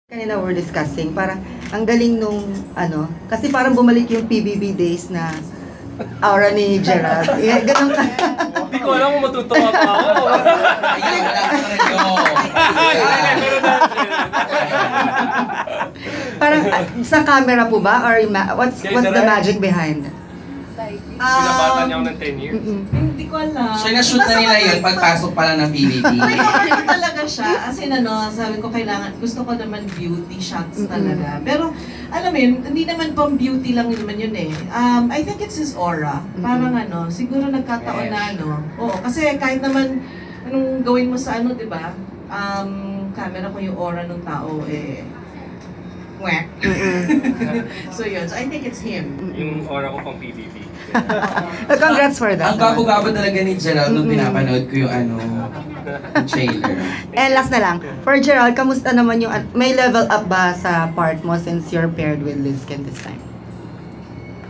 Kanina we're discussing, parang ang galing nung ano, kasi parang bumalik yung PBB days na aura ni Gerald. Ganun ka. Hindi ko alam kung matutuwa pa ako. Ayun, wala ka rin yun. Parang sa camera po ba? Or what's the magic behind? Pinabata niya ako ng 10 years. Hindi ko alam. So, na-shoot na nila yun pagpasok pa lang ng PBB. May cover talaga siya. As in sabi ko gusto ko naman beauty shots talaga. Pero, alam mo yun, hindi naman pang beauty lang naman yun eh. I think it's his aura. Parang siguro nagkataon na Oo, kasi kahit naman anong gawin mo sa di ba? Camera ko yung aura ng tao Whack. So yun, so I think it's him. Yung aura ko pang PBB. Congrats for that. Ang gabo-gabo talaga ni Gerald nung pinapanood ko yung trailer. And last na lang, for Gerald, kamusta naman yung, may level up ba sa part mo since you're paired with Liz Ken this time?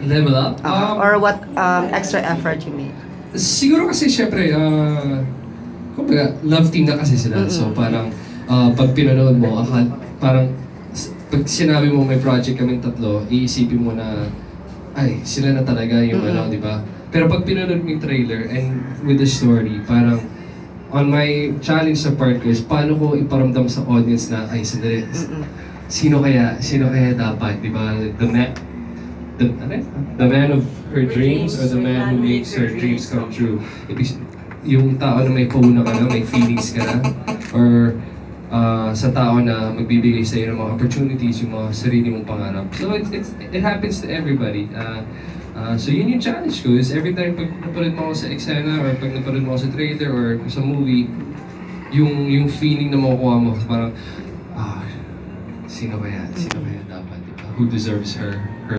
Level up? Or what extra effort you made? Siguro kasi syempre, kumbaga, love team na kasi sila. So parang, pag pinanood mo, parang, pag sinabi mo may project kaming tatlo, iisipin mo na, ay, sila na talaga yung di ba? Pero pag pinanood mo yung trailer and with the story, parang, on my challenge sa part ko is, paano ko iparamdam sa audience na, ay, sandali, sino kaya dapat, di ba? The man of her dreams or the man who makes her dreams come true. Yung tao na may pauna ka na, may feelings ka na, or sa tao na magbibigay sa iyo ng mga opportunities, yung mga sarili mong pangarap. So it happens to everybody. So yun yung challenge ko is every time pag napanood mo ako sa eksena or pag napanood mo ako sa trailer or sa movie, yung feeling na makukuha mo, parang, sino kaya dapat, diba? Who deserves her